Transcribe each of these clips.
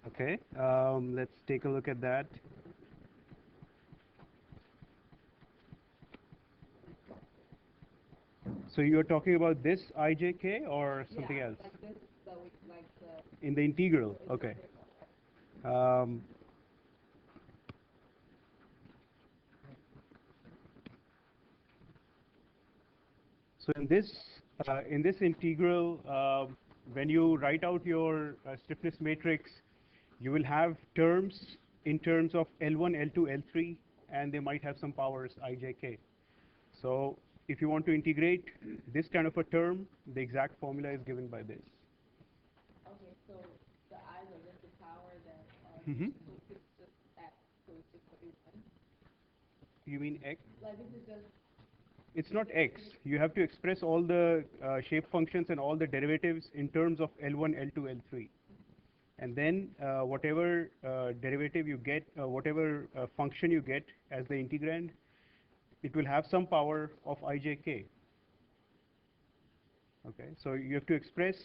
Okay, let's take a look at that. So you're talking about this ijk or something else? Like this, like the In the integral, okay. Um, so in this integral, when you write out your stiffness matrix, you will have terms in terms of L1, L2, L3, and they might have some powers ijk. So if you want to integrate this kind of a term, the exact formula is given by this. okay. So the I are just the power that Hmm. so it's just X, so it's just what you want. You mean x? Like this is just It's not x. You have to express all the shape functions and all the derivatives in terms of L1, L2, L3. And then whatever derivative you get, whatever function you get as the integrand, it will have some power of ijk. Okay, so you have to express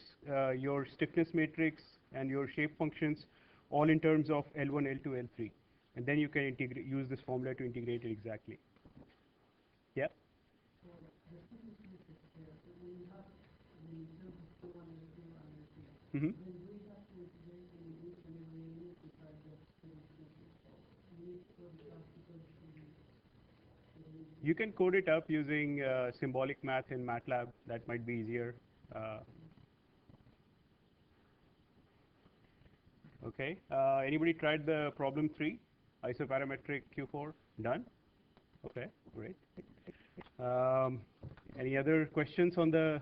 your stiffness matrix and your shape functions all in terms of L1, L2, L3. And then you can integrate, use this formula to integrate it exactly. Yeah? Mm-hmm. You can code it up using symbolic math in MATLAB. That might be easier. Uh, okay. Anybody tried the problem 3? Isoparametric Q4? Done? Okay, great. Um, any other questions on the?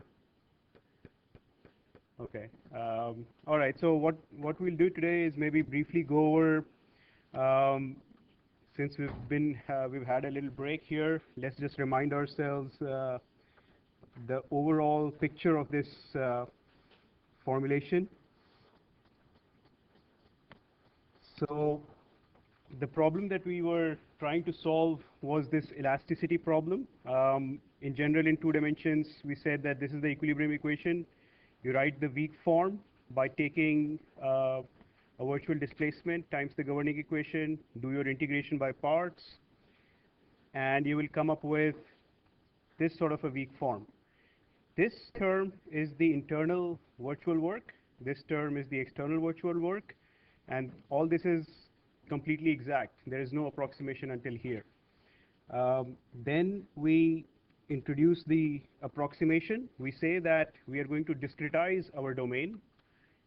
Okay. All right. So what we'll do today is maybe briefly go over. Since we've had a little break here, let's just remind ourselves the overall picture of this formulation. So the problem that we were trying to solve was this elasticity problem. In general, in 2 dimensions, we said that this is the equilibrium equation. You write the weak form by taking a virtual displacement times the governing equation, do your integration by parts, and you will come up with this sort of a weak form. This term is the internal virtual work. This term is the external virtual work. And all this is completely exact. There is no approximation until here. Then we introduce the approximation. We say that we are going to discretize our domain.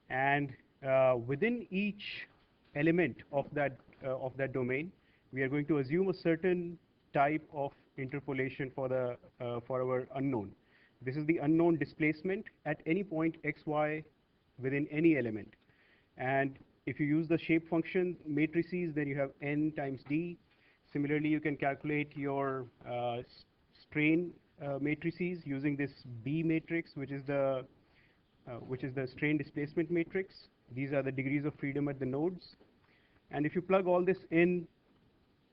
And within each element of that domain, we are going to assume a certain type of interpolation for our unknown. This is the unknown displacement at any point xy within any element. And if you use the shape function matrices, then you have n times d. Similarly, you can calculate your strain matrices using this B matrix, which is the strain displacement matrix. These are the degrees of freedom at the nodes. And if you plug all this in,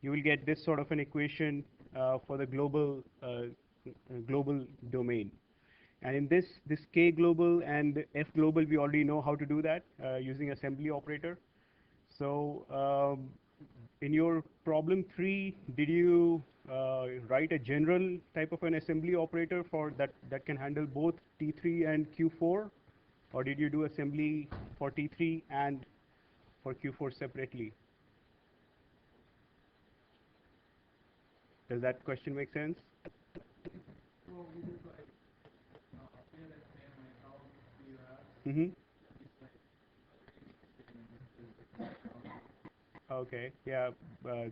you will get this sort of an equation for the global domain. And in this K global and F global, we already know how to do that using assembly operator. So in your problem 3, did you write a general type of an assembly operator for that can handle both T3 and Q4? Or did you do assembly for T3 and for Q4 separately? Does that question make sense? Mm-hmm. Okay, yeah. Uh,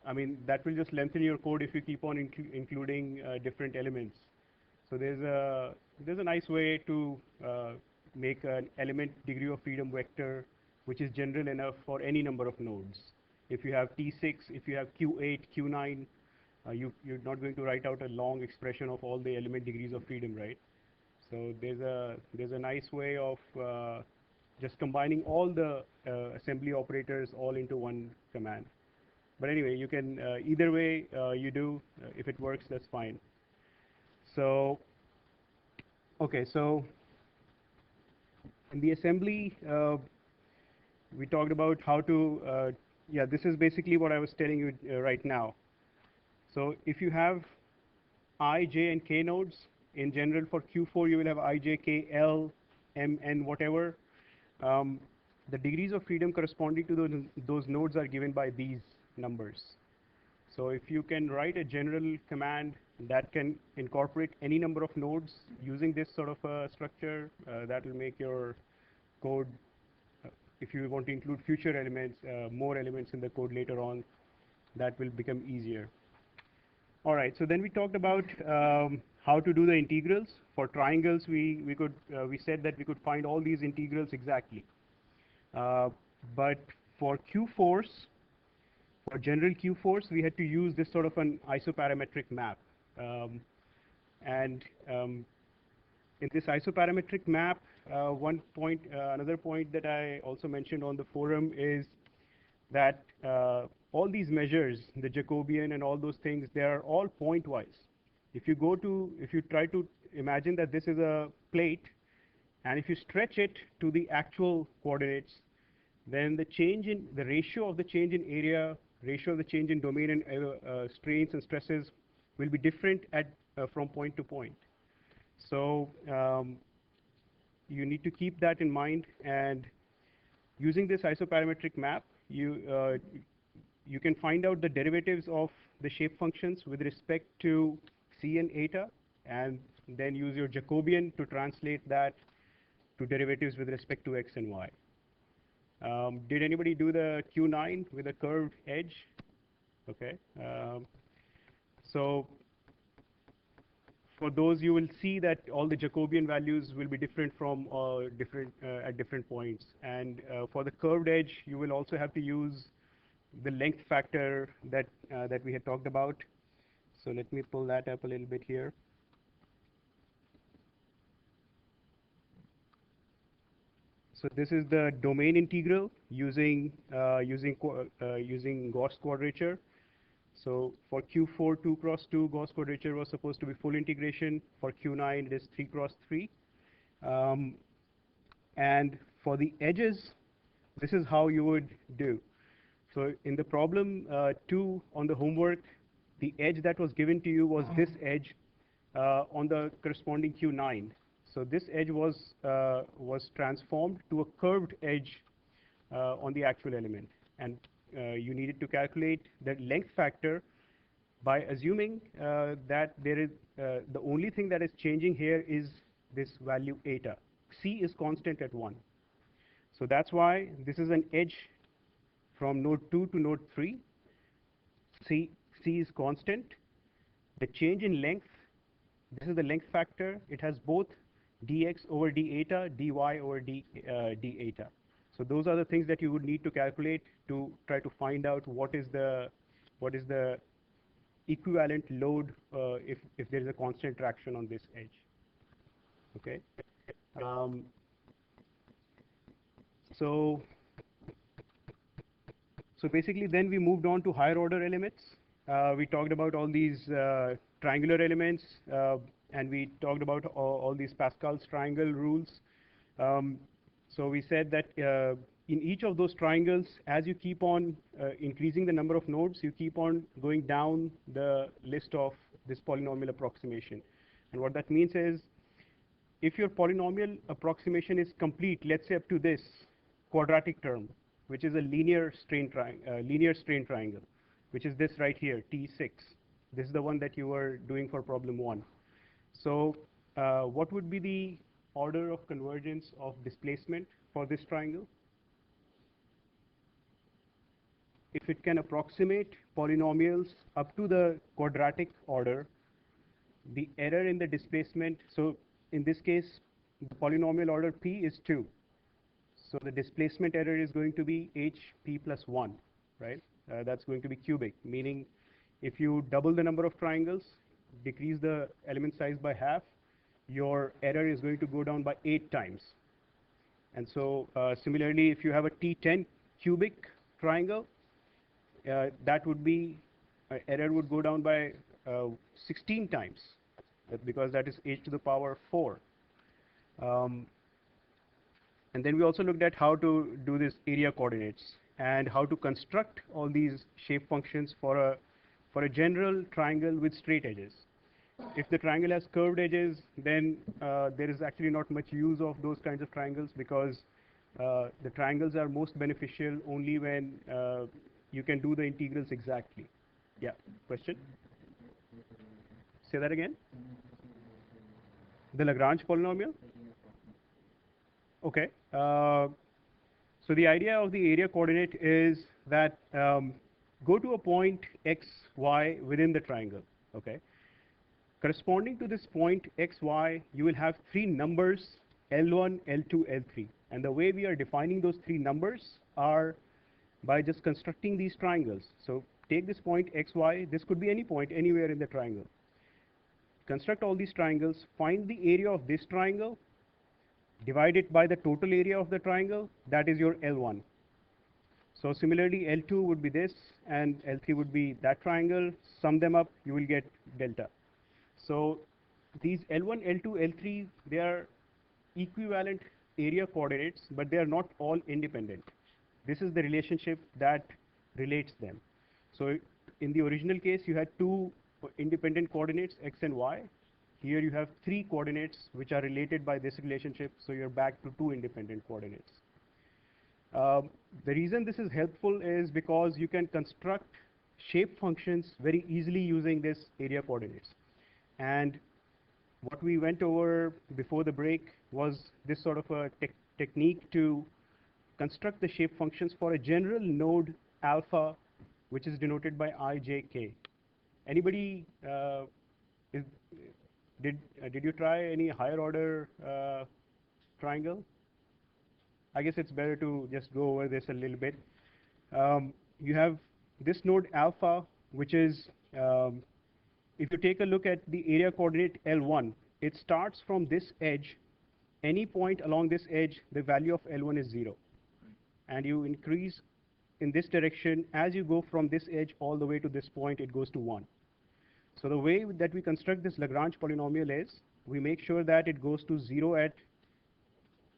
I mean, that will just lengthen your code if you keep on including different elements. So there's a nice way to make an element degree of freedom vector, which is general enough for any number of nodes. If you have T6, if you have Q8, Q9, you're not going to write out a long expression of all the element degrees of freedom, right? So there's a nice way of just combining all the assembly operators all into one command. But anyway, you can either way you do. If it works, that's fine. So okay, so in the assembly, we talked about how to, yeah, this is basically what I was telling you right now. So if you have I, J, and K nodes, in general for Q4 you will have I, J, K, L, M, N, whatever. Um, the degrees of freedom corresponding to those nodes are given by these numbers. So if you can write a general command that can incorporate any number of nodes using this sort of a structure, that will make your code, if you want to include future elements, more elements in the code later on, that will become easier. All right, so then we talked about how to do the integrals. For triangles, we said that we could find all these integrals exactly. But for Q4s, for general Q4s, we had to use this sort of an isoparametric map. Um, and in this isoparametric map, another point that I also mentioned on the forum is that all these measures, the Jacobian and all those things, they are all point-wise. If you try to imagine that this is a plate, and if you stretch it to the actual coordinates, then the ratio of the change in area, ratio of the change in domain and strains and stresses will be different from point to point. So you need to keep that in mind, and using this isoparametric map, you can find out the derivatives of the shape functions with respect to C and eta, and then use your Jacobian to translate that to derivatives with respect to x and y. Did anybody do the Q9 with a curved edge? Okay. So for those, you will see that all the Jacobian values will be different from at different points. And for the curved edge, you will also have to use the length factor that we had talked about. So let me pull that up a little bit here. So this is the domain integral using Gauss quadrature. So for Q4 2 cross 2, Gauss quadrature was supposed to be full integration. For Q9, it is 3 cross 3. And for the edges, this is how you would do. So in the problem 2 on the homework, the edge that was given to you was this edge on the corresponding Q9. So this edge was transformed to a curved edge on the actual element. And you needed to calculate the length factor by assuming that there is the only thing that is changing here is this value eta. C is constant at 1. So that's why this is an edge from node 2 to node 3. C is constant. The change in length, this is the length factor. It has both dx over d eta, dy over d eta. So those are the things that you would need to calculate to try to find out what is the equivalent load if there is a constant traction on this edge. Okay. So basically, then we moved on to higher order elements. We talked about all these triangular elements, and we talked about all these Pascal's triangle rules. So we said that in each of those triangles, as you keep on increasing the number of nodes, you keep on going down the list of this polynomial approximation. And what that means is, if your polynomial approximation is complete, let's say up to this quadratic term, which is a linear strain triangle, which is this right here, T6. This is the one that you were doing for problem 1. So what would be the order of convergence of displacement for this triangle? If it can approximate polynomials up to the quadratic order, the error in the displacement, so in this case, the polynomial order P is 2. So the displacement error is going to be HP plus 1, right? That's going to be cubic, meaning if you double the number of triangles, decrease the element size by half, your error is going to go down by 8 times. And so similarly, if you have a T10 cubic triangle, that would be, error would go down by 16 times, because that is h to the power 4. And then we also looked at how to do this area coordinates and how to construct all these shape functions for a general triangle with straight edges. If the triangle has curved edges, then there is actually not much use of those kinds of triangles, because the triangles are most beneficial only when you can do the integrals exactly. Yeah, question? Say that again. The Lagrange polynomial? Okay. So the idea of the area coordinate is that go to a point x, y within the triangle. Okay. Corresponding to this point x, y, you will have three numbers, L1, L2, L3. And the way we are defining those three numbers are by just constructing these triangles. So take this point x, y. This could be any point anywhere in the triangle. Construct all these triangles, find the area of this triangle, divide it by the total area of the triangle, that is your L1. So similarly, L2 would be this, and L3 would be that triangle. Sum them up, you will get delta. So these L1, L2, L3, they are equivalent area coordinates, but they are not all independent. This is the relationship that relates them. So in the original case, you had two independent coordinates, x and y. Here you have three coordinates which are related by this relationship, so you're back to two independent coordinates. The reason this is helpful is because you can construct shape functions very easily using this area coordinates. And what we went over before the break was this sort of a technique to construct the shape functions for a general node alpha, which is denoted by I, J, K. Anybody is, did you try any higher order triangle? I guess it's better to just go over this a little bit. You have this node alpha, which is, if you take a look at the area coordinate L1, it starts from this edge. Any point along this edge, the value of L1 is 0. And you increase in this direction. As you go from this edge all the way to this point, it goes to 1. So the way that we construct this Lagrange polynomial is, we make sure that it goes to 0 at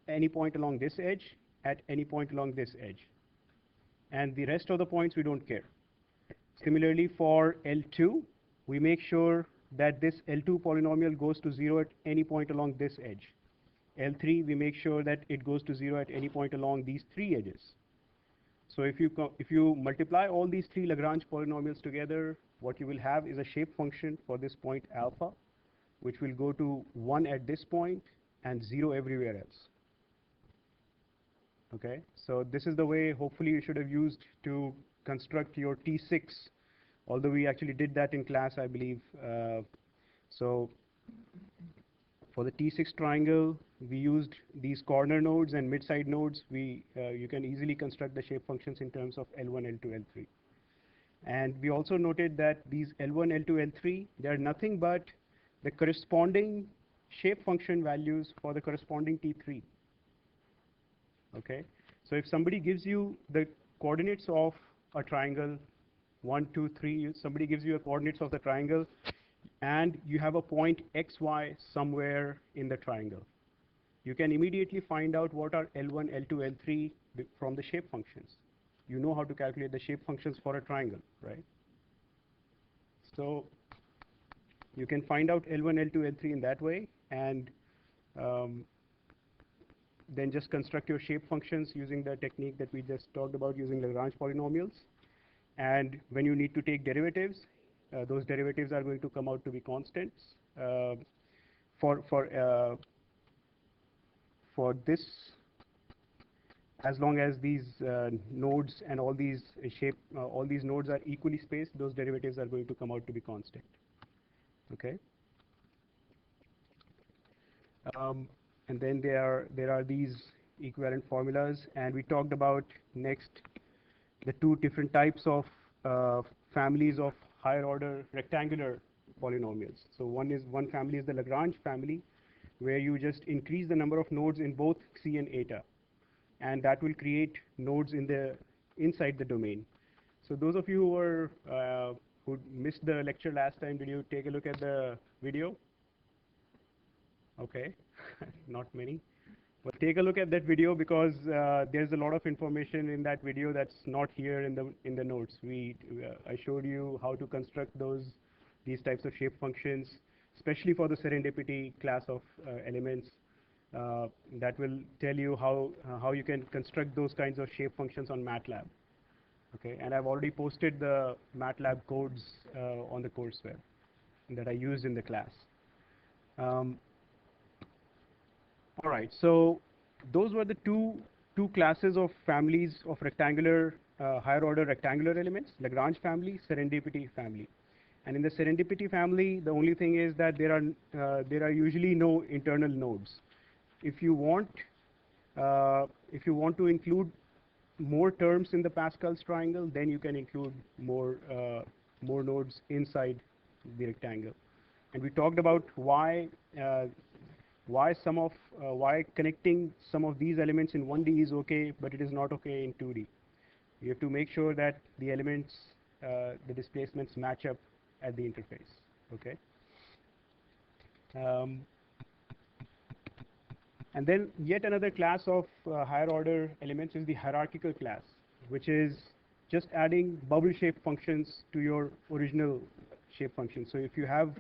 any point along this edge, at any point along this edge. And the rest of the points, we don't care. Similarly, for L2, we make sure that this L2 polynomial goes to 0 at any point along this edge. L3, we make sure that it goes to 0 at any point along these three edges. So if you multiply all these three Lagrange polynomials together, what you will have is a shape function for this point alpha, which will go to 1 at this point and 0 everywhere else. Okay, so this is the way hopefully you should have used to construct your T6, although we actually did that in class, I believe. So for the T6 triangle, we used these corner nodes and mid-side nodes. You can easily construct the shape functions in terms of L1, L2, L3. And we also noted that these L1, L2, L3, they are nothing but the corresponding shape function values for the corresponding T3. Okay, so if somebody gives you the coordinates of a triangle, 1, 2, 3, somebody gives you a coordinates of the triangle, and you have a point x, y somewhere in the triangle, you can immediately find out what are L1, L2, L3 from the shape functions. You know how to calculate the shape functions for a triangle, right? So you can find out L1, L2, L3 in that way, and then just construct your shape functions using the technique that we just talked about using Lagrange polynomials. And when you need to take derivatives, those derivatives are going to come out to be constants. For this, as long as these nodes and all these all these nodes are equally spaced, those derivatives are going to come out to be constant. Okay. And then there are these equivalent formulas, and we talked about next the two different types of families of higher order rectangular polynomials. So one family is the Lagrange family, where you just increase the number of nodes in both C and eta, and that will create nodes inside the domain. So those of you who missed the lecture last time, did you take a look at the video? Okay, not many. But take a look at that video because there's a lot of information in that video that's not here in the notes. I showed you how to construct these types of shape functions, especially for the serendipity class of elements. That will tell you how you can construct those kinds of shape functions on MATLAB. Okay, and I've already posted the MATLAB codes on the course web that I used in the class. All right, so those were the two classes of families of rectangular, higher order rectangular elements: Lagrange family, Serendipity family. And in the Serendipity family, the only thing is that there are usually no internal nodes. If you want to include more terms in the Pascal's triangle, then you can include more nodes inside the rectangle. And we talked about why connecting some of these elements in 1D is okay, but it is not okay in 2D. You have to make sure that the elements, the displacements match up at the interface. Okay. And then yet another class of higher order elements is the hierarchical class, which is just adding bubble shape functions to your original shape function. So if you have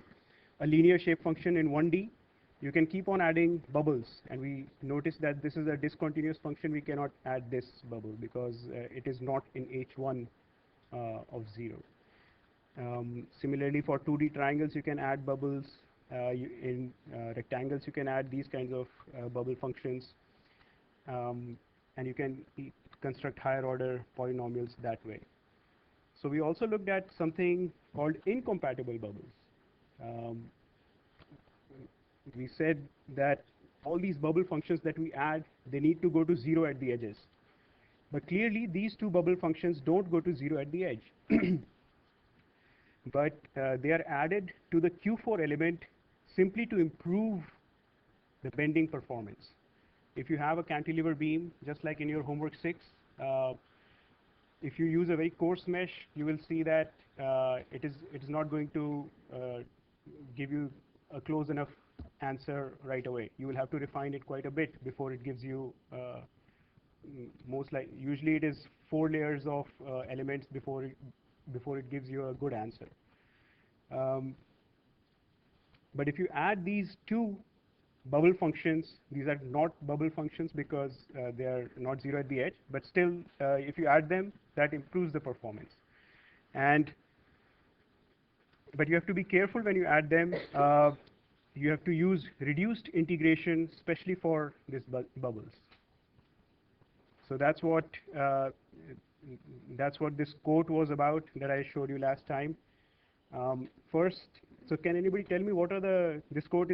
a linear shape function in 1D, you can keep on adding bubbles. And we notice that this is a discontinuous function. We cannot add this bubble because it is not in H1 of 0. Similarly, for 2D triangles, you can add bubbles. In rectangles, you can add these kinds of bubble functions. And you can construct higher order polynomials that way. So we also looked at something called incompatible bubbles. We said that all these bubble functions that we add, they need to go to 0 at the edges. But clearly, these two bubble functions don't go to 0 at the edge. But they are added to the Q4 element simply to improve the bending performance. If you have a cantilever beam, just like in your homework 6, if you use a very coarse mesh, you will see that it is not going to give you a close enough answer right away. You will have to refine it quite a bit before it gives you usually it is 4 layers of elements before it gives you a good answer. But if you add these two bubble functions, these are not bubble functions because they are not 0 at the edge, but still if you add them, that improves the performance. But you have to be careful when you add them. You have to use reduced integration, especially for these bubbles. So that's what this quote was about that I showed you last time. First, so can anybody tell me what are this quote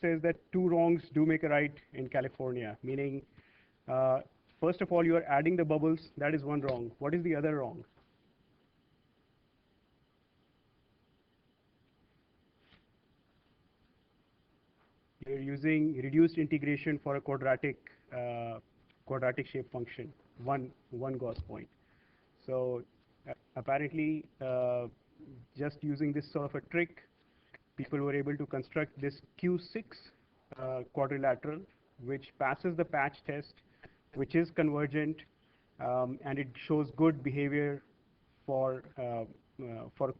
says that 2 wrongs do make a right in California, meaning first of all you are adding the bubbles, that is one wrong. What is the other wrong? You're using reduced integration for a quadratic shape function, one Gauss point. So apparently just using this sort of a trick, people were able to construct this Q6 quadrilateral, which passes the patch test, which is convergent, and it shows good behavior for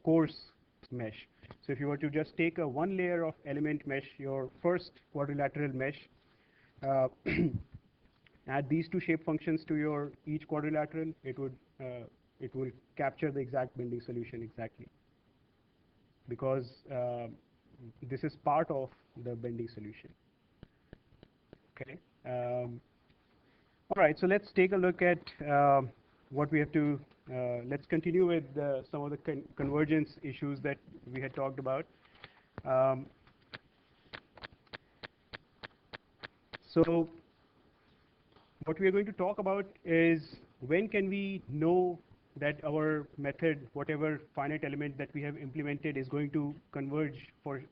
coarse mesh. So if you were to just take a 1 layer of element mesh, your first quadrilateral mesh, add these 2 shape functions to your each quadrilateral, it will capture the exact bending solution exactly, because this is part of the bending solution. Okay. All right, so let's take a look at what we have to. Let's continue with some of the convergence issues that we had talked about. So what we are going to talk about is when can we know that our method, whatever finite element that we have implemented, is going to converge to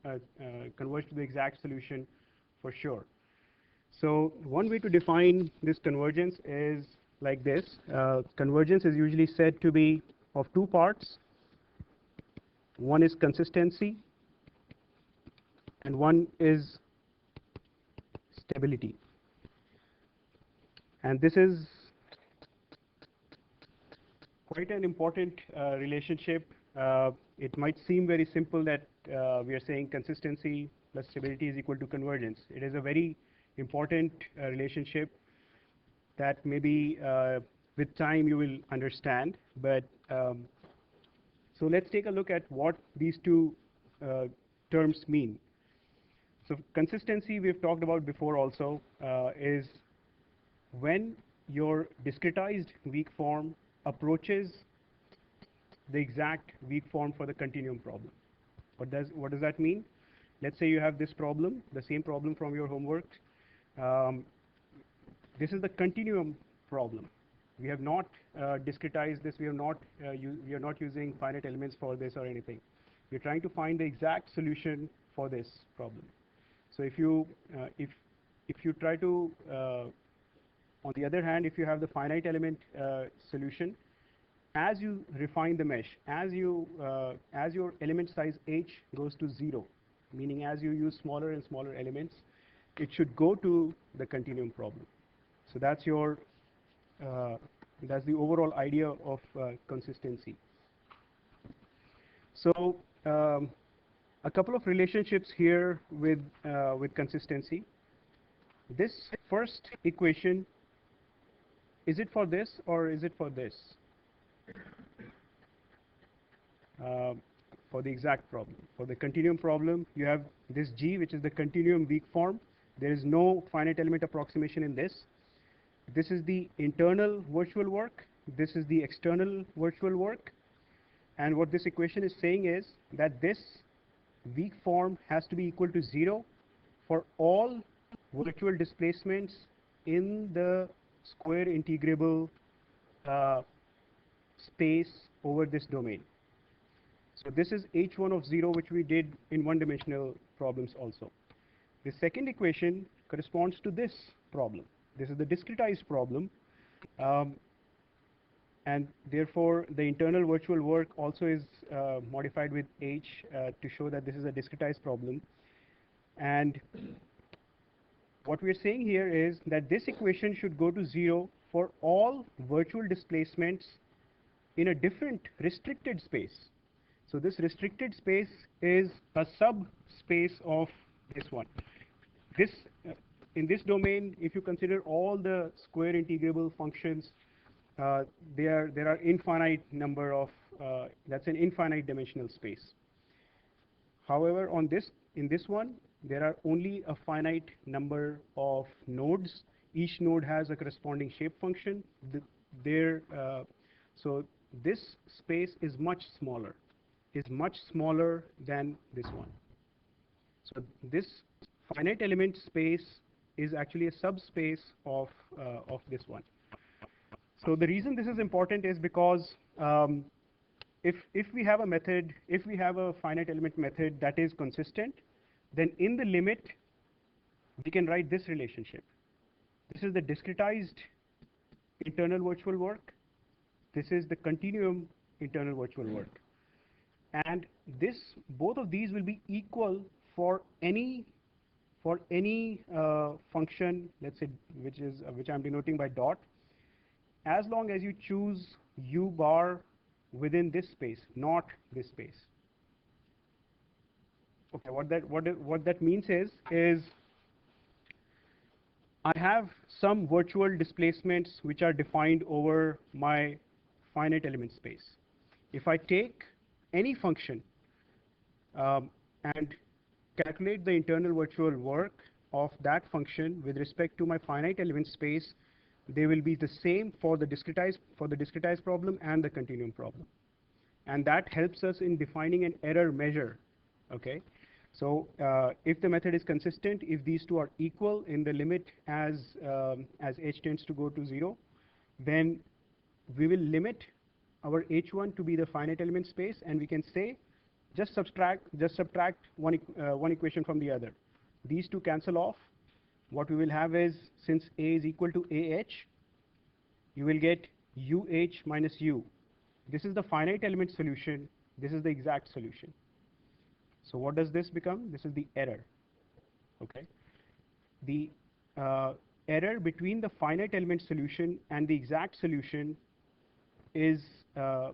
the exact solution for sure. So one way to define this convergence is like this. Convergence is usually said to be of 2 parts. One is consistency, and one is stability. And this is quite an important relationship. It might seem very simple that we are saying consistency plus stability is equal to convergence. It is a very important relationship that maybe with time you will understand. But so let's take a look at what these two terms mean. So consistency we've talked about before also is when your discretized weak form approaches the exact weak form for the continuum problem. What does that mean? Let's say you have this problem, the same problem from your homework. Um, this is the continuum problem. We have not discretized this. We are not using finite elements for this or anything. We're trying to find the exact solution for this problem. So if you try to on the other hand, if you have the finite element solution, as you refine the mesh, as your element size h goes to 0, meaning as you use smaller and smaller elements, it should go to the continuum problem. So that's that's the overall idea of consistency. So a couple of relationships here with consistency. This first equation, is it for this or is it for this? For the exact problem. For the continuum problem, you have this G, which is the continuum weak form. There is no finite element approximation in this. This is the internal virtual work. This is the external virtual work. And what this equation is saying is that this weak form has to be equal to 0 for all virtual displacements in the square integrable space over this domain. So this is h1 of 0, which we did in one-dimensional problems also. The second equation corresponds to this problem. This is the discretized problem. And therefore, the internal virtual work also is modified with h to show that this is a discretized problem. And what we're saying here is that this equation should go to 0 for all virtual displacements in a different restricted space. So this restricted space is a subspace of this one. This in this domain, if you consider all the square integrable functions, there are infinite number of that's an infinite dimensional space. However, in this one, there are only a finite number of nodes. Each node has a corresponding shape function. So this space is much smaller than this one. So this finite element space is actually a subspace of this one. So the reason this is important is because if we have a method, if we have a finite element method that is consistent, then in the limit we can write this relationship. This is the discretized internal virtual work. This is the continuum internal virtual work. And both of these will be equal for any function, let's say, which I'm denoting by dot, as long as you choose u bar within this space, not this space. Okay, what that means is I have some virtual displacements which are defined over my finite element space. If I take any function and calculate the internal virtual work of that function with respect to my finite element space, they will be the same for the discretized problem and the continuum problem. And that helps us in defining an error measure. Okay, so if the method is consistent, if these two are equal in the limit as h tends to go to 0, then we will limit our h1 to be the finite element space, and we can say just subtract one equation from the other. These two cancel off. What we will have is, since a is equal to ah, you will get uh minus u. This is the finite element solution. This is the exact solution. So what does this become? This is the error. Okay. The error between the finite element solution and the exact solution is the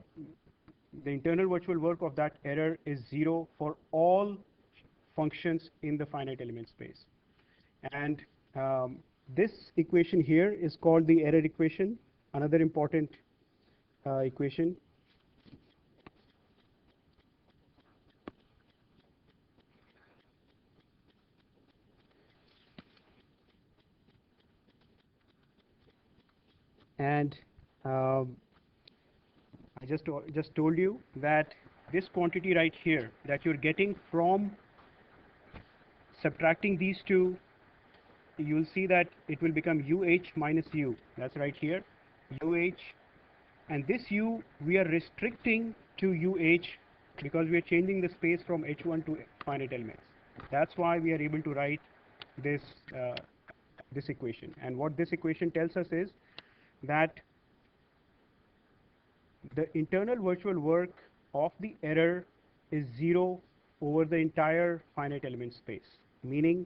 internal virtual work of that error is 0 for all functions in the finite element space. And this equation here is called the error equation, another important equation. And I just told you that this quantity right here that you're getting from subtracting these two, you'll see that it will become UH minus U. That's right here, UH. And this U, we are restricting to UH because we are changing the space from H1 to finite elements. That's why we are able to write this, this equation. And what this equation tells us is that the internal virtual work of the error is 0 over the entire finite element space, meaning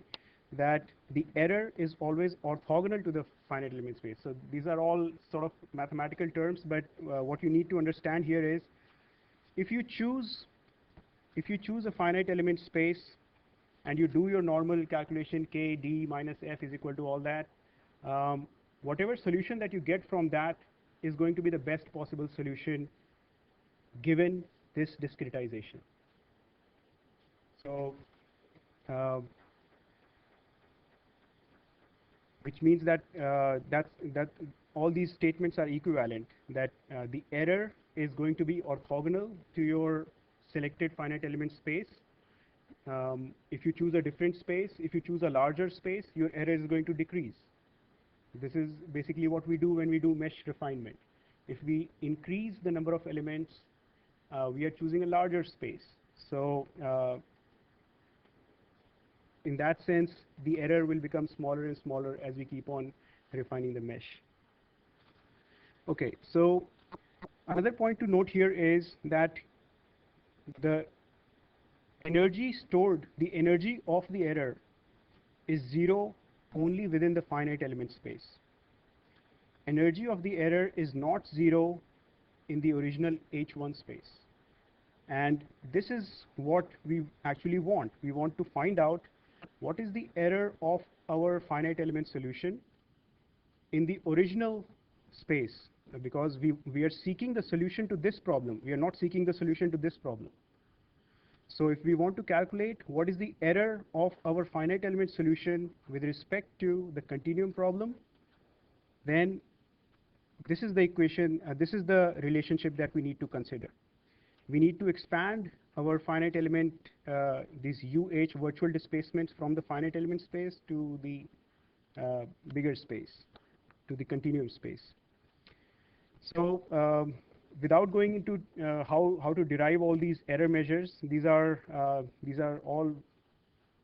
that the error is always orthogonal to the finite element space. So these are all sort of mathematical terms, but what you need to understand here is if you choose a finite element space and you do your normal calculation k d minus f is equal to all that, whatever solution that you get from that is going to be the best possible solution given this discretization. So which means that that all these statements are equivalent, that the error is going to be orthogonal to your selected finite element space. If you choose a different space, if you choose a larger space, your error is going to decrease. This is basically what we do when we do mesh refinement. If we increase the number of elements, we are choosing a larger space. So in that sense, the error will become smaller and smaller as we keep on refining the mesh. Okay, so another point to note here is that the energy stored, the energy of the error is 0 only within the finite element space. Energy of the error is not 0 in the original H1 space. And this is what we actually want. We want to find out what is the error of our finite element solution in the original space, because we are seeking the solution to this problem. We are not seeking the solution to this problem. So if we want to calculate what is the error of our finite element solution with respect to the continuum problem, then this is the equation, this is the relationship that we need to consider. We need to expand our finite element, these UH virtual displacements from the finite element space to the bigger space, to the continuum space. So without going into how to derive all these error measures, these are all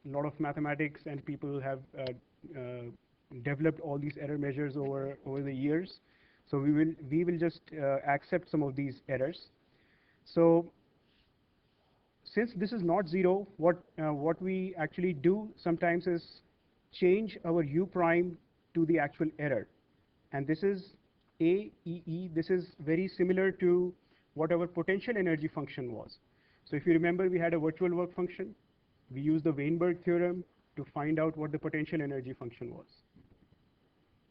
a lot of mathematics, and people have developed all these error measures over the years. So we will just accept some of these errors. So since this is not 0, what we actually do sometimes is change our u prime to the actual error, and this is AEE. This is very similar to what our potential energy function was. So if you remember, we had a virtual work function. We used the Weinberg theorem to find out what the potential energy function was.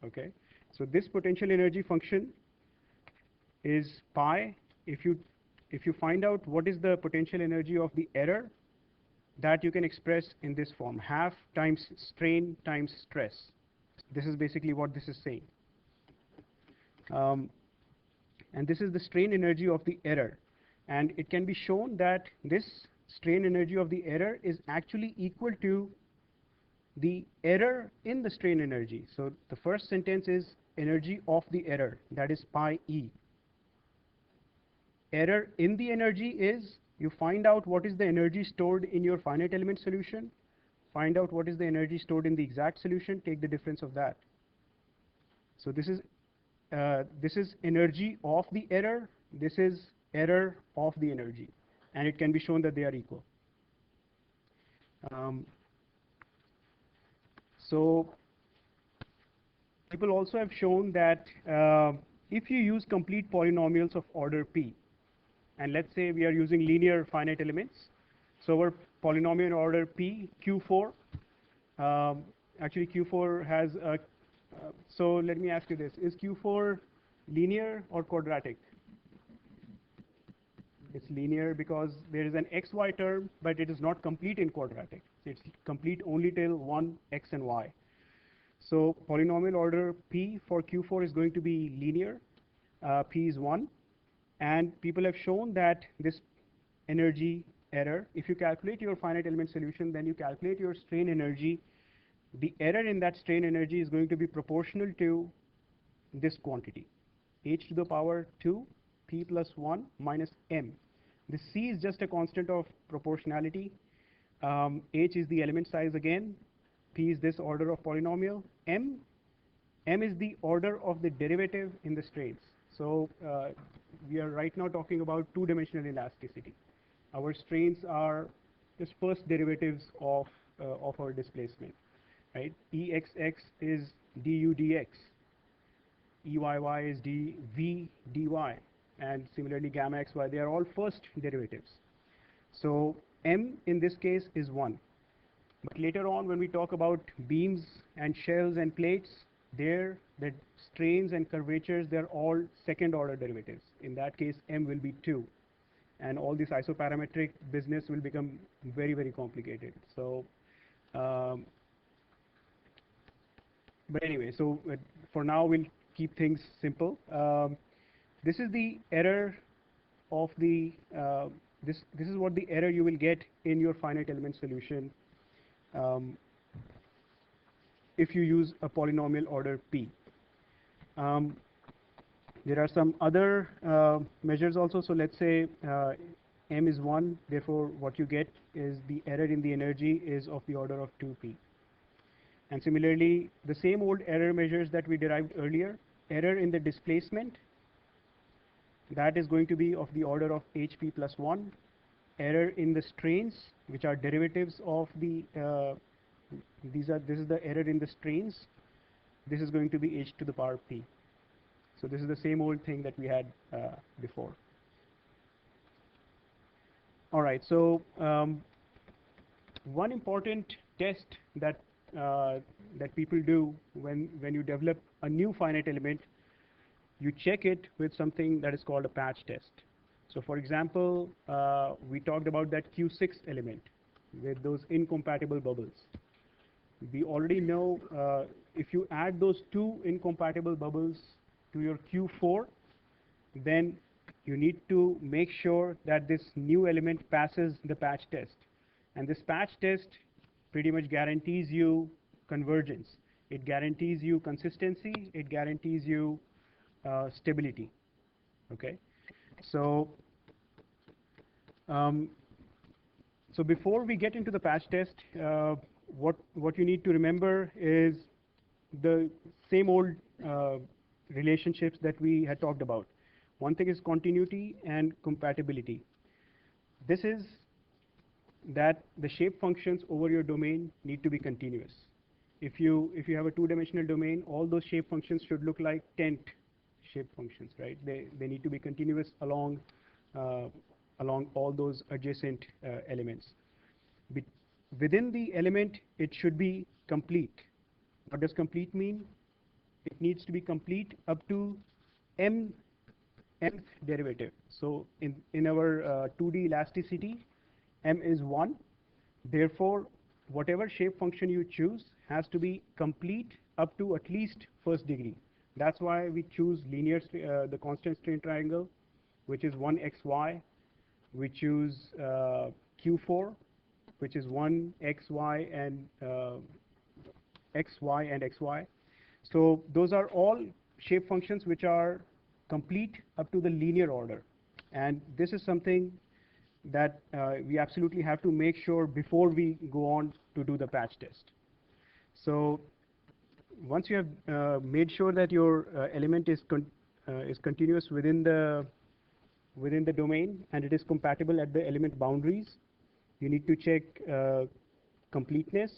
Okay, so this potential energy function is pi. If you find out what is the potential energy of the error, that you can express in this form: half times strain times stress. This is basically what this is saying. And this is the strain energy of the error. And it can be shown that this strain energy of the error is actually equal to the error in the strain energy. So the first sentence is energy of the error, that is pi e. Error in the energy is, you find out what is the energy stored in your finite element solution, find out what is the energy stored in the exact solution, take the difference of that. So this is energy of the error, this is error of the energy, and it can be shown that they are equal. So people also have shown that if you use complete polynomials of order p, and let's say we are using linear finite elements, so our polynomial order p, Q4, actually Q4 has a, so let me ask you this, is Q4 linear or quadratic? It's linear because there is an xy term, but it is not complete in quadratic. It's complete only till 1 x and y. So polynomial order p for Q4 is going to be linear. P is 1. And people have shown that this energy error, if you calculate your finite element solution, then you calculate your strain energy. The error in that strain energy is going to be proportional to this quantity, h to the power 2 p plus 1 minus m. The c is just a constant of proportionality. H is the element size again. P is this order of polynomial. M is the order of the derivative in the strains. So we are right now talking about two-dimensional elasticity. Our strains are just first derivatives of our displacement, right? Exx is du dx. Eyy is dv dy, and similarly gamma xy, they are all first derivatives. So m in this case is 1. But later on when we talk about beams and shells and plates, there the strains and curvatures, they're all second order derivatives. In that case m will be 2. And all this isoparametric business will become very, very complicated. So but anyway, so for now we'll keep things simple. This is the error of the, this is what the error you will get in your finite element solution if you use a polynomial order p. There are some other measures also. So let's say m is 1, therefore what you get is the error in the energy is of the order of 2p. And similarly, the same old error measures that we derived earlier, error in the displacement, that is going to be of the order of hp plus 1. Error in the strains, which are derivatives of the, this is the error in the strains. This is going to be h to the power p. So this is the same old thing that we had before. All right, so one important test that that people do when you develop a new finite element, you check it with something that is called a patch test. So for example, we talked about that Q6 element with those incompatible bubbles. We already know if you add those two incompatible bubbles to your Q4, then you need to make sure that this new element passes the patch test. And this patch test pretty much guarantees you convergence. It guarantees you consistency. It guarantees you stability. Okay, so so before we get into the patch test, what you need to remember is the same old relationships that we had talked about. One thing is continuity and compatibility. This is that the shape functions over your domain need to be continuous. If you have a two-dimensional domain, all those shape functions should look like tent shape functions, right? They need to be continuous along along all those adjacent elements. Within the element, it should be complete. What does complete mean? It needs to be complete up to mth derivative. So in our 2D elasticity, m is 1. Therefore, whatever shape function you choose has to be complete up to at least first degree. That's why we choose linear, the constant strain triangle, which is 1xy. We choose Q4, which is 1xy and xy and xy. So those are all shape functions which are complete up to the linear order. And this is something that we absolutely have to make sure before we go on to do the patch test. So once you have made sure that your element is continuous within the domain and it is compatible at the element boundaries, you need to check completeness.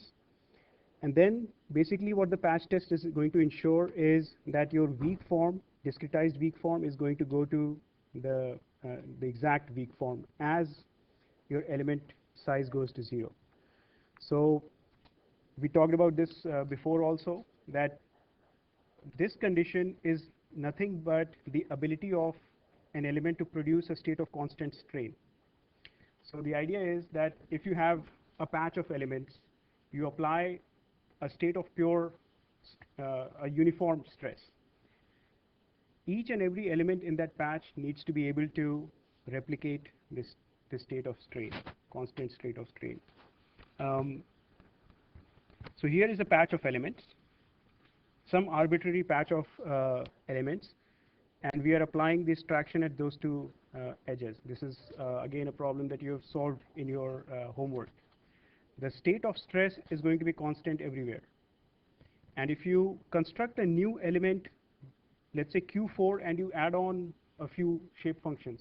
And then basically what the patch test is going to ensure is that your weak form, discretized weak form, is going to go to the, the exact weak form as your element size goes to 0. So we talked about this before also, that this condition is nothing but the ability of an element to produce a state of constant strain. So the idea is that if you have a patch of elements, you apply a state of pure, a uniform stress. Each and every element in that patch needs to be able to replicate this state of strain, constant state of strain. So here is a patch of elements, some arbitrary patch of elements, and we are applying this traction at those two edges. This is again a problem that you have solved in your homework. The state of stress is going to be constant everywhere. And if you construct a new element, let's say Q4, and you add on a few shape functions,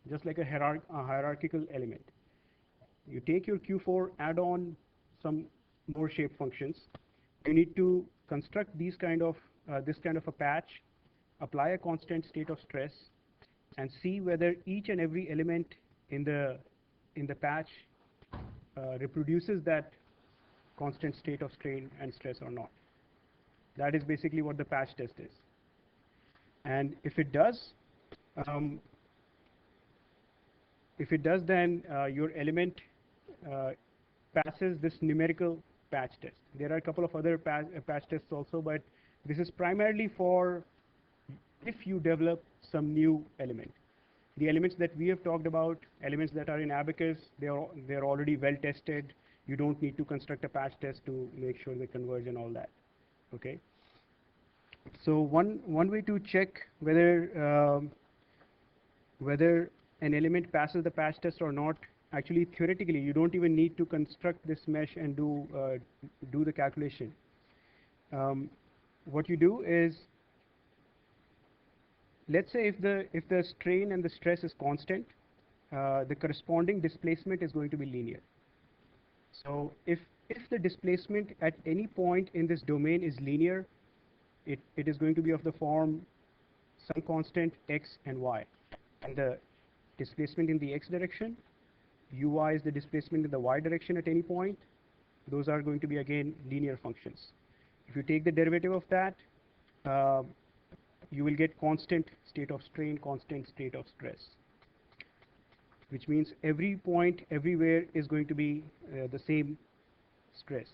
just like a hierarchical element. You take your Q4, add on some more shape functions. You need to construct these kind of this kind of a patch, apply a constant state of stress, and see whether each and every element in the patch reproduces that constant state of strain and stress or not. That is basically what the patch test is. And if it does, then your element passes this numerical patch test. There are a couple of other patch tests also, but this is primarily for if you develop some new element. The elements that we have talked about, elements that are in Abacus, they're already well tested. You don't need to construct a patch test to make sure they converge and all that. Okay. So one way to check whether whether an element passes the patch test or not, actually theoretically you don't even need to construct this mesh and do the calculation. What you do is, let's say if the strain and the stress is constant, the corresponding displacement is going to be linear. So if the displacement at any point in this domain is linear, it is going to be of the form some constant x and y. And the displacement in the x direction, uy is the displacement in the y direction at any point. Those are going to be again linear functions. If you take the derivative of that, you will get constant state of strain, constant state of stress, which means every point everywhere is going to be the same stress.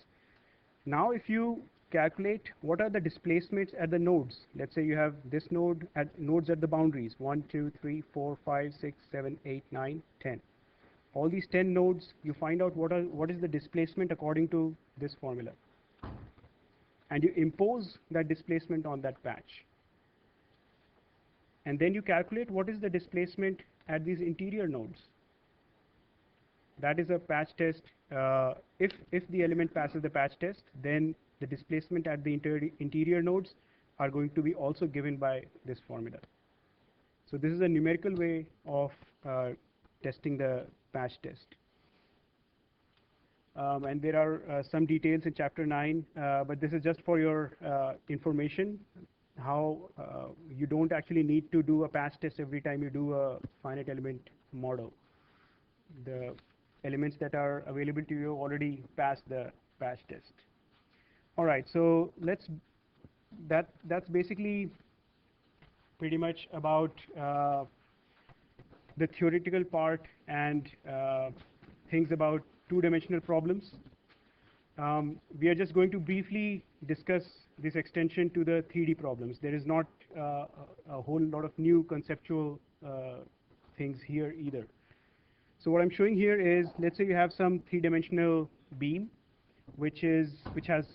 Now if you calculate what are the displacements at the nodes, let's say you have this node at nodes at the boundaries, 1, 2, 3, 4, 5, 6, 7, 8, 9, 10. All these 10 nodes, you find out what is the displacement according to this formula. And you impose that displacement on that patch. And then you calculate what is the displacement at these interior nodes. That is a patch test. If the element passes the patch test, then the displacement at the interior nodes are going to be also given by this formula. So this is a numerical way of testing the patch test. And there are some details in chapter 9, but this is just for your information, how you don't actually need to do a patch test every time you do a finite element model. The elements that are available to you already pass the patch test. All right, so that's basically pretty much about the theoretical part and things about two-dimensional problems. We are just going to briefly discuss this extension to the 3D problems. There is not a whole lot of new conceptual things here either. So what I'm showing here is, let's say you have some three-dimensional beam, which has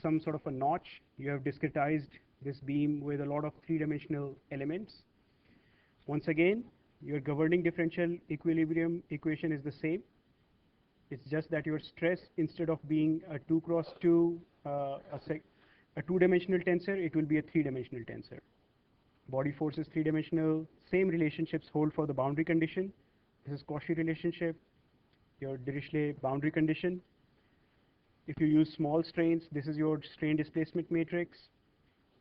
some sort of a notch. You have discretized this beam with a lot of three-dimensional elements. Once again, your governing differential equilibrium equation is the same. It's just that your stress, instead of being a 2 cross 2, a two-dimensional tensor, it will be a three-dimensional tensor. Body force is three-dimensional. Same relationships hold for the boundary condition. This is Cauchy relationship, your Dirichlet boundary condition. if you use small strains, this is your strain displacement matrix,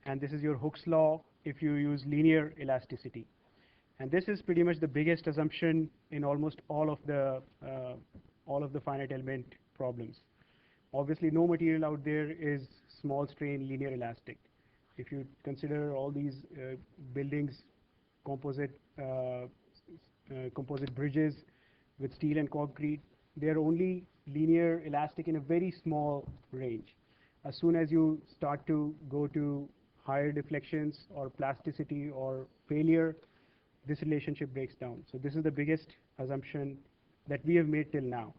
and this is your Hooke's law if you use linear elasticity. And this is pretty much the biggest assumption in almost all of the finite element problems. Obviously, no material out there is small strain linear elastic. If you consider all these buildings, composite composite bridges with steel and concrete, they are only linear elastic in a very small range. As soon as you start to go to higher deflections or plasticity or failure, this relationship breaks down. So this is the biggest assumption that we have made till now.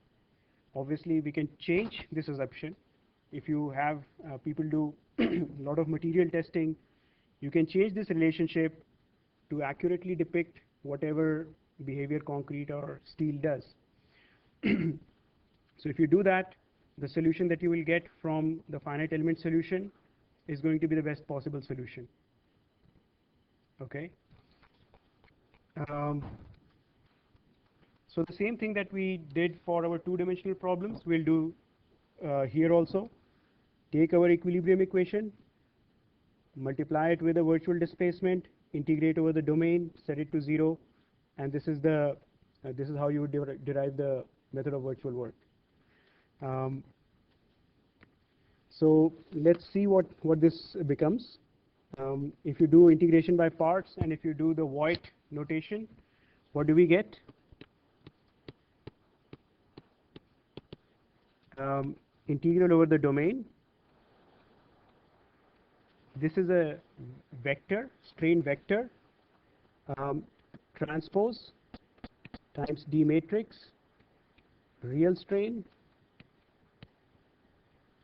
Obviously, we can change this assumption. If you have people do a lot of material testing, you can change this relationship to accurately depict whatever behavior concrete or steel does. So if you do that, the solution that you will get from the finite element solution is going to be the best possible solution. Okay. So the same thing that we did for our two-dimensional problems, we'll do here also. Take our equilibrium equation, multiply it with a virtual displacement, integrate over the domain, set it to 0, and this is how you would derive the method of virtual work. So let's see what this becomes. If you do integration by parts and if you do the Voigt notation, what do we get? Integral over the domain. This is a vector, strain vector, transpose times D matrix, real strain,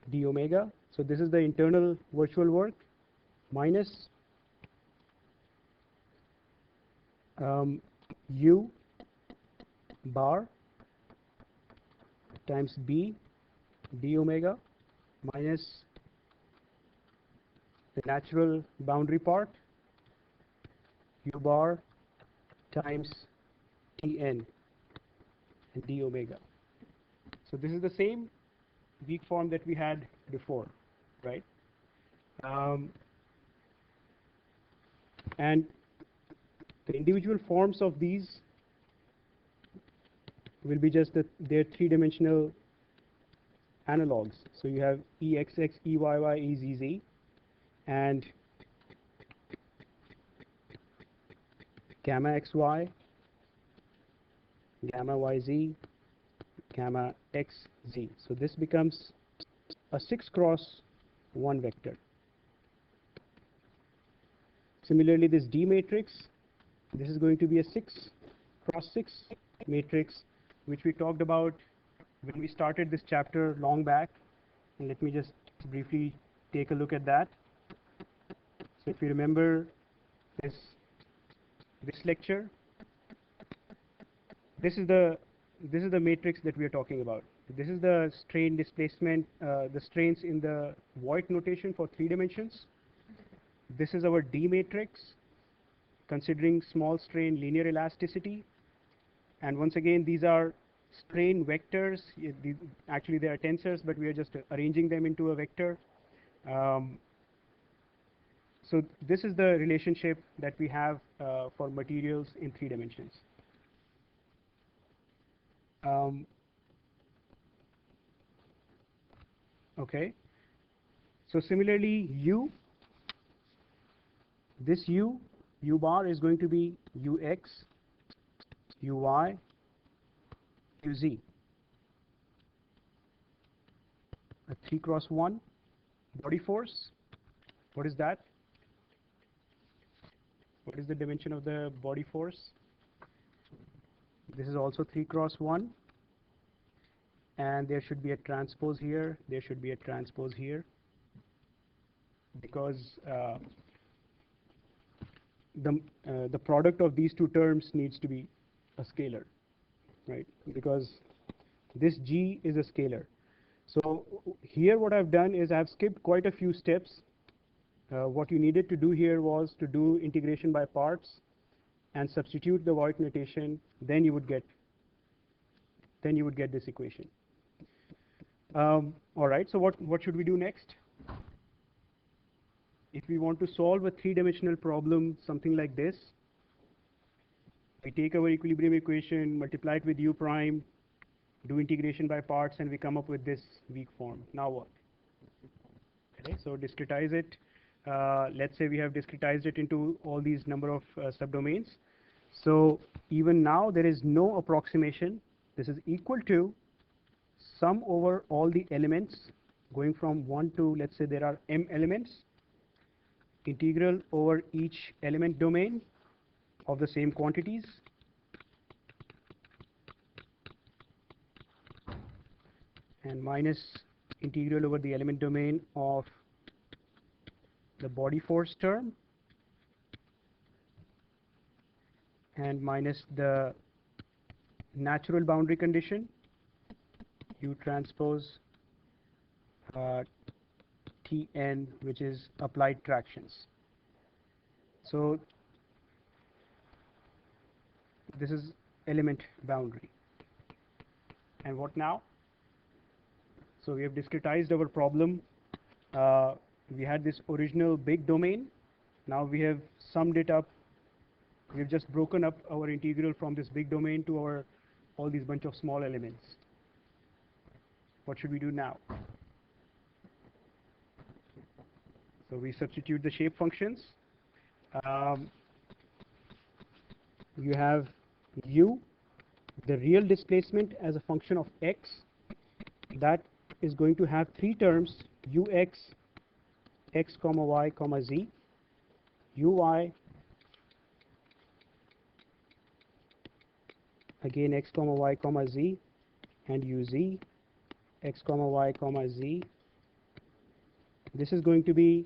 d omega. So this is the internal virtual work minus U bar times B d omega minus the natural boundary part U bar times Tn and d omega. So this is the same weak form that we had before, right? And the individual forms of these will be just their three-dimensional analogs. So you have Exx, Eyy, Ezz, and gamma xy, gamma yz, gamma xz. So this becomes a 6 cross 1 vector. Similarly, this D matrix, this is going to be a 6 cross 6 matrix, which we talked about when we started this chapter long back. And let me just briefly take a look at that. So if you remember this lecture, this is the matrix that we are talking about. This is the strain displacement, the strains in the Voigt notation for 3 dimensions. This is our D matrix, considering small strain linear elasticity. And once again, these are strain vectors. Actually, they are tensors, but we are just arranging them into a vector. So this is the relationship that we have for materials in 3 dimensions. Okay. So similarly, U, this U bar is going to be Ux, Uy, Uz. A 3 cross 1 body force. What is that? What is the dimension of the body force? This is also 3 cross 1. And there should be a transpose here. There should be a transpose here. Because the product of these two terms needs to be a scalar, right? Because this G is a scalar. So here what I've done is I've skipped quite a few steps. What you needed to do here was to do integration by parts and substitute the Voigt notation. Then you would get this equation. All right, so what should we do next? If we want to solve a three-dimensional problem, something like this, we take our equilibrium equation, multiply it with u prime, do integration by parts, and we come up with this weak form. Now what? Okay, so discretize it. Let's say we have discretized it into all these number of subdomains. So even now there is no approximation. This is equal to sum over all the elements going from 1 to, let's say there are m elements, integral over each element domain of the same quantities, and minus integral over the element domain of the body force term, and minus the natural boundary condition u transpose Tn, which is applied tractions. So this is element boundary. And what now? So we have discretized our problem. We had this original big domain. Now we have summed it up. We've just broken up our integral from this big domain to our all these bunch of small elements. What should we do now? So we substitute the shape functions. You have u, the real displacement, as a function of x. That is going to have three terms: ux, x comma y comma z, uy, again x comma y comma z, and uz, x comma y comma z. This is going to be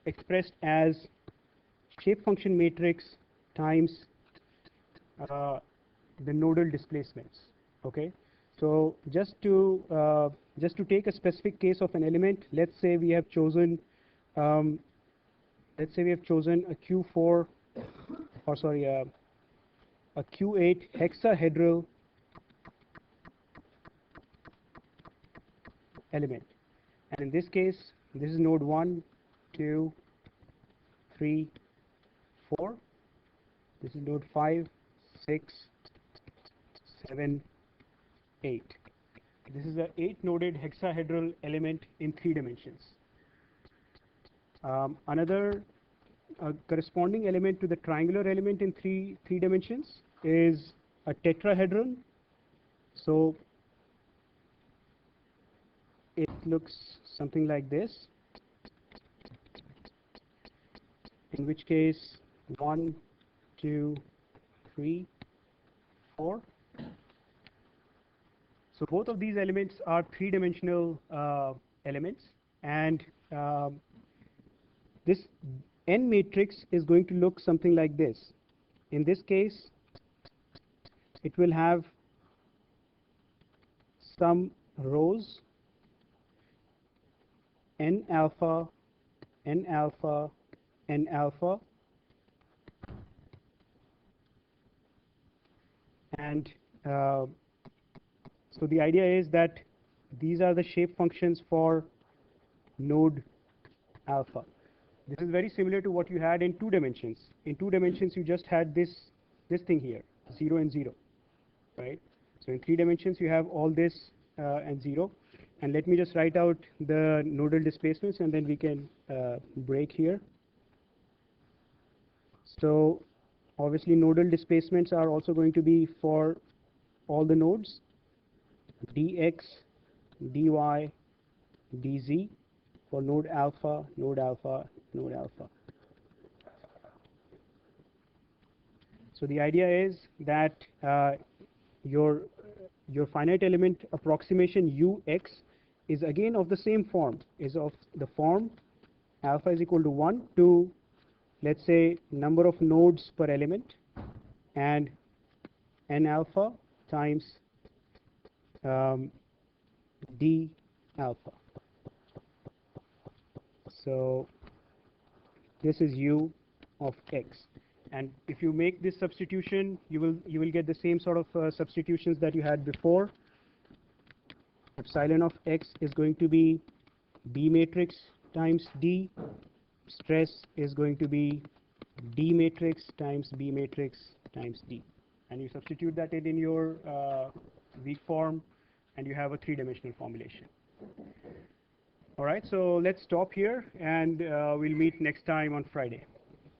expressed as shape function matrix times the nodal displacements. Okay, so just to take a specific case of an element, let's say we have chosen a Q4, or sorry, a Q8 hexahedral element, and in this case, this is node 1, 2, 3, 4. This is node 5, 6, 7, 8. This is a 8-noded hexahedral element in 3 dimensions. Another corresponding element to the triangular element in three dimensions is a tetrahedron. So it looks something like this, in which case 1, 2, 3, 4. So both of these elements are three-dimensional elements, and this n matrix is going to look something like this. In this case, it will have some rows n alpha, n alpha, n alpha, and so the idea is that these are the shape functions for node alpha. This is very similar to what you had in 2 dimensions. In 2 dimensions, you just had this thing here, 0 and 0, right? So in 3 dimensions, you have all this and 0. And let me just write out the nodal displacements, and then we can break here. So obviously, nodal displacements are also going to be for all the nodes: dx, dy, dz, for node alpha, node alpha, node alpha. So the idea is that your finite element approximation ux is again of the same form, is of the form alpha is equal to 1 to, let's say, number of nodes per element, and n alpha times d alpha. So this is u of x, and if you make this substitution, you will get the same sort of substitutions that you had before. epsilon of x is going to be B matrix times D. Stress is going to be D matrix times B matrix times D. And you substitute that in your weak form, and you have a three-dimensional formulation. All right, so let's stop here, and we'll meet next time on Friday.